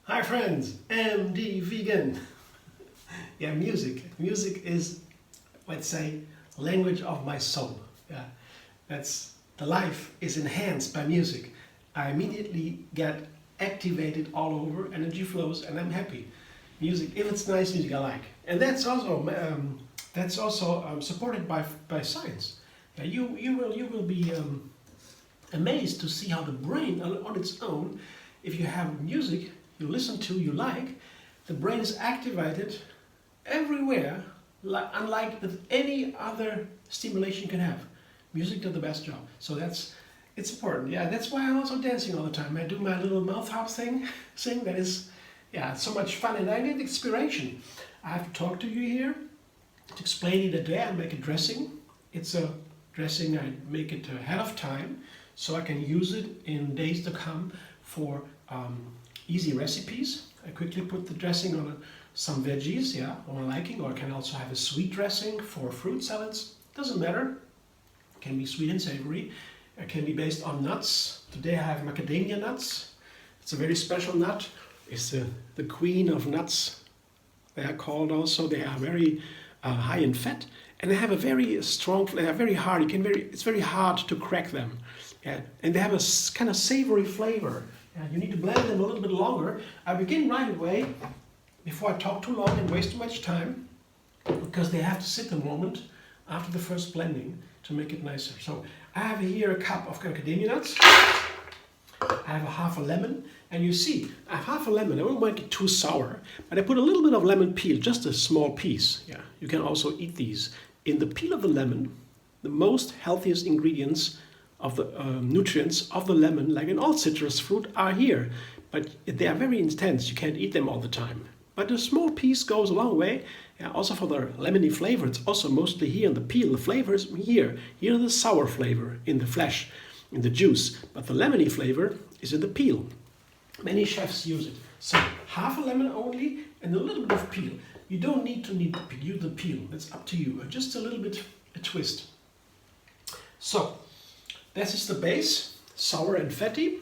Hi friends, MD Vegan. Yeah, music. Music is, let's say, language of my soul. Yeah, that's the life is enhanced by music. I immediately get activated all over, energy flows, and I'm happy. Music, if it's nice music, I like, and that's also supported by science. Yeah, you will be amazed to see how the brain on its own, if you have music you listen to, you like, the brain is activated everywhere, unlike with any other stimulation you can have. Music does the best job. So it's important. Yeah, that's why I'm also dancing all the time. I do my little mouth harp thing. That is, yeah, it's so much fun, and I need inspiration. I have to talk to you here to explain it a day. I make a dressing. It's a dressing, I make it ahead of time so I can use it in days to come for easy recipes. I quickly put the dressing on some veggies, yeah, on my liking, or I can also have a sweet dressing for fruit salads. Doesn't matter. It can be sweet and savory. It can be based on nuts. Today I have macadamia nuts. It's a very special nut. It's the queen of nuts. They are called also. They are very high in fat, and they have a very strong. They are very hard. It's very hard to crack them. Yeah, and they have a kind of savory flavor. You need to blend them a little bit longer. I begin right away, before I talk too long and waste too much time, because they have to sit a moment after the first blending to make it nicer. So I have here a cup of macadamia nuts. I have a half a lemon, and you see, I have half a lemon. I don't want it too sour, but I put a little bit of lemon peel, just a small piece. Yeah, you can also eat these. In the peel of the lemon, the most healthiest ingredients of the nutrients of the lemon, like in all citrus fruit, are here. But they are very intense. You can't eat them all the time. But a small piece goes a long way. Yeah, also for the lemony flavor, it's also mostly here in the peel. The flavor is here. Here is the sour flavor in the flesh, in the juice. But the lemony flavor is in the peel. Many chefs use it. So half a lemon only and a little bit of peel. You don't need to use the peel. That's up to you. Just a little bit, a twist. So this is the base, sour and fatty.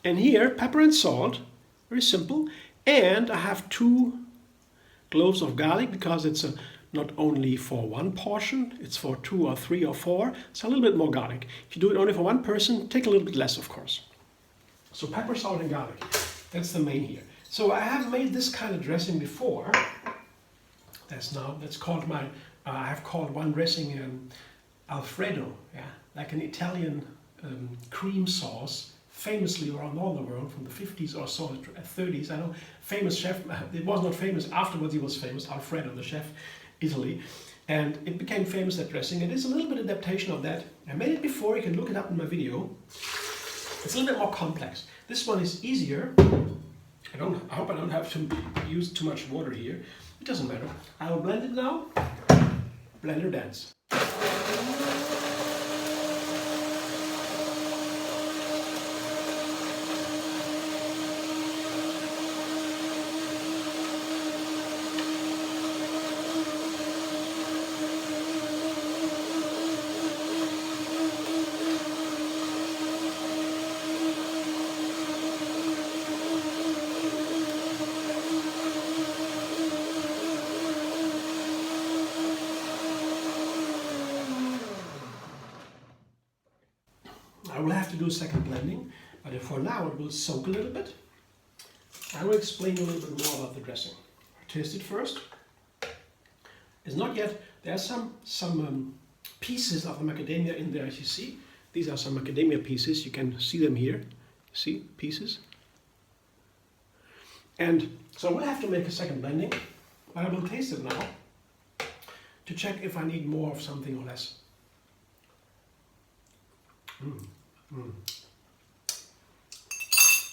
And here, pepper and salt, very simple. And I have 2 cloves of garlic, because it's not only for one portion, it's for 2 or 3 or 4. So a little bit more garlic. If you do it only for one person, take a little bit less, of course. So pepper, salt, and garlic. That's the main here. So I have made this kind of dressing before. That's called my, I have called one dressing Alfredo, yeah, like an Italian cream sauce, famously around all the world from the 50s or so, 30s. I know famous chef, it was not famous, afterwards he was famous, Alfredo, the chef, Italy. And it became famous, that dressing. It is a little bit adaptation of that. I made it before, you can look it up in my video. It's a little bit more complex. This one is easier. I hope I don't have to use too much water here. It doesn't matter. I will blend it now. Blender dance. I will have to do a second blending, but for now it will soak a little bit. I will explain a little bit more about the dressing. Taste it first. It's not yet, there are some pieces of the macadamia in there, as you see. These are some macadamia pieces, you can see them here. See, pieces. And so we'll have to make a second blending, but I will taste it now to check if I need more of something or less.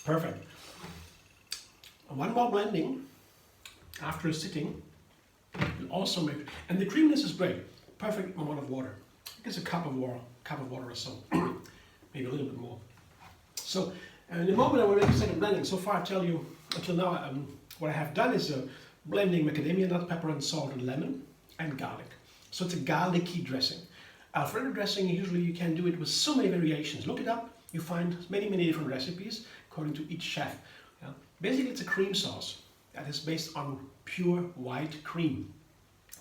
Perfect. One more blending after a sitting will also make, and the creaminess is great. Perfect amount of water. I guess a cup of water or so, maybe a little bit more. So in a moment I will make a second blending. So far I tell you, until now, what I have done is blending macadamia nut, pepper and salt and lemon and garlic. So it's a garlicky dressing. Alfredo dressing, usually you can do it with so many variations. Look it up, you find many different recipes according to each chef. Yeah. Basically it's a cream sauce that is based on pure white cream.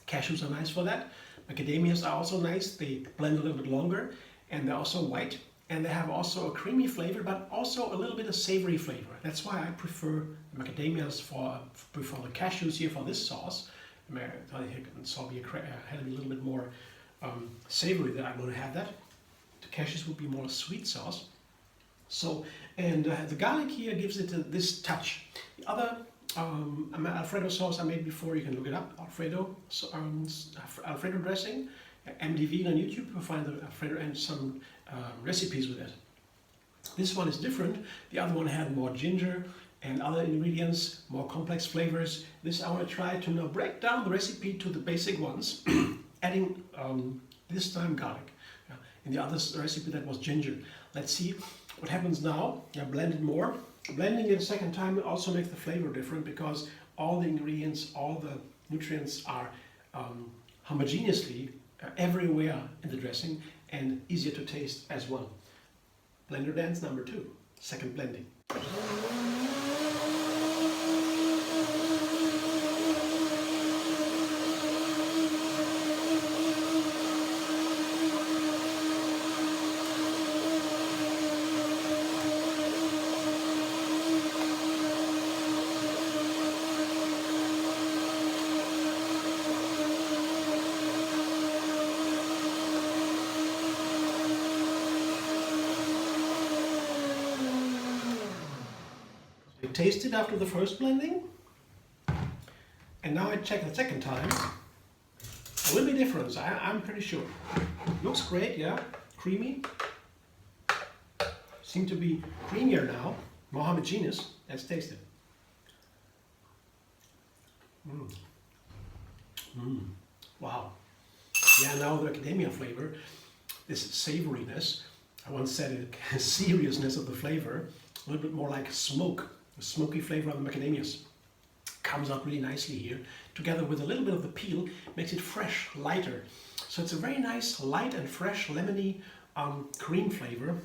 Cashews are nice for that. Macadamias are also nice, they blend a little bit longer and they're also white. And they have also a creamy flavor, but also a little bit of savory flavor. That's why I prefer macadamias before the cashews here for this sauce. So we had a little bit more savory that I want to have that. The cashews would be more a sweet sauce. So, and the garlic here gives it this touch. The other Alfredo sauce I made before, you can look it up, Alfredo dressing, MDV on YouTube, you'll find the Alfredo and some recipes with it. This one is different. The other one had more ginger and other ingredients, more complex flavors. This I want to try to now break down the recipe to the basic ones, adding this time garlic. In the other recipe that was ginger. Let's see what happens now. I blend it more. Blending it a second time also makes the flavor different because all the ingredients, all the nutrients are homogeneously everywhere in the dressing and easier to taste as well. Blender dance number 2, second blending. Taste it after the first blending, and now I check the second time. There will be difference, I'm pretty sure. Looks great, yeah, creamy. Seem to be creamier now, more homogeneous. Let's taste it. Wow. Yeah, now the macadamia flavor, this savoriness. I once said a seriousness of the flavor, a little bit more like smoke. The smoky flavor of the macadamias comes out really nicely here, together with a little bit of the peel, makes it fresh, lighter. So it's a very nice, light and fresh, lemony cream flavor,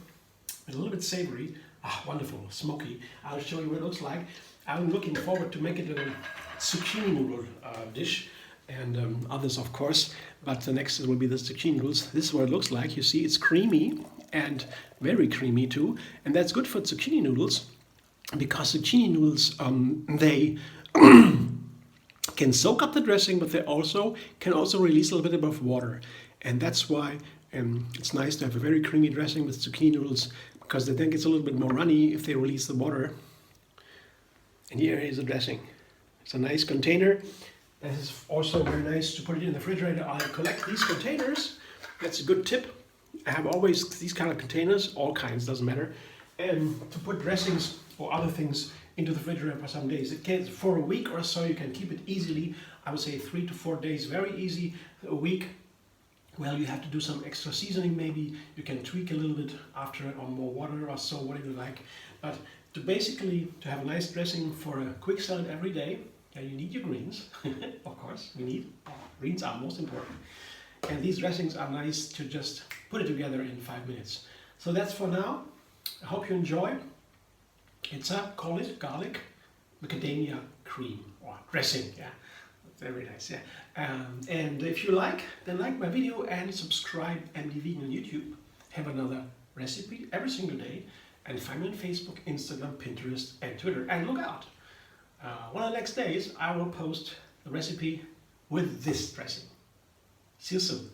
with a little bit savory. Ah, wonderful, smoky. I'll show you what it looks like. I'm looking forward to make it a zucchini noodle dish, and others of course, but the next will be the zucchini noodles. This is what it looks like. You see it's creamy and very creamy too, and that's good for zucchini noodles. Because zucchini noodles, they can soak up the dressing, but they can also release a little bit of water. And that's why it's nice to have a very creamy dressing with zucchini noodles, because it then gets a little bit more runny if they release the water. And here is the dressing. It's a nice container. That is also very nice to put it in the refrigerator. I collect these containers. That's a good tip. I have always these kind of containers, all kinds, doesn't matter. And to put dressings or other things into the refrigerator for some days. It can, for a week or so, you can keep it easily. I would say 3 to 4 days, very easy. A week, well, you have to do some extra seasoning maybe. You can tweak a little bit after or more water or so, whatever you like. But to have a nice dressing for a quick salad every day, you need your greens. Of course, greens are most important. And these dressings are nice to just put it together in 5 minutes. So that's for now. I hope you enjoy. It's call it garlic macadamia cream or dressing. Yeah, very nice. Yeah, and if you like, then like my video and subscribe MDV on YouTube. Have another recipe every single day, and find me on Facebook, Instagram, Pinterest, and Twitter. And look out! One of the next days I will post the recipe with this dressing. See you soon.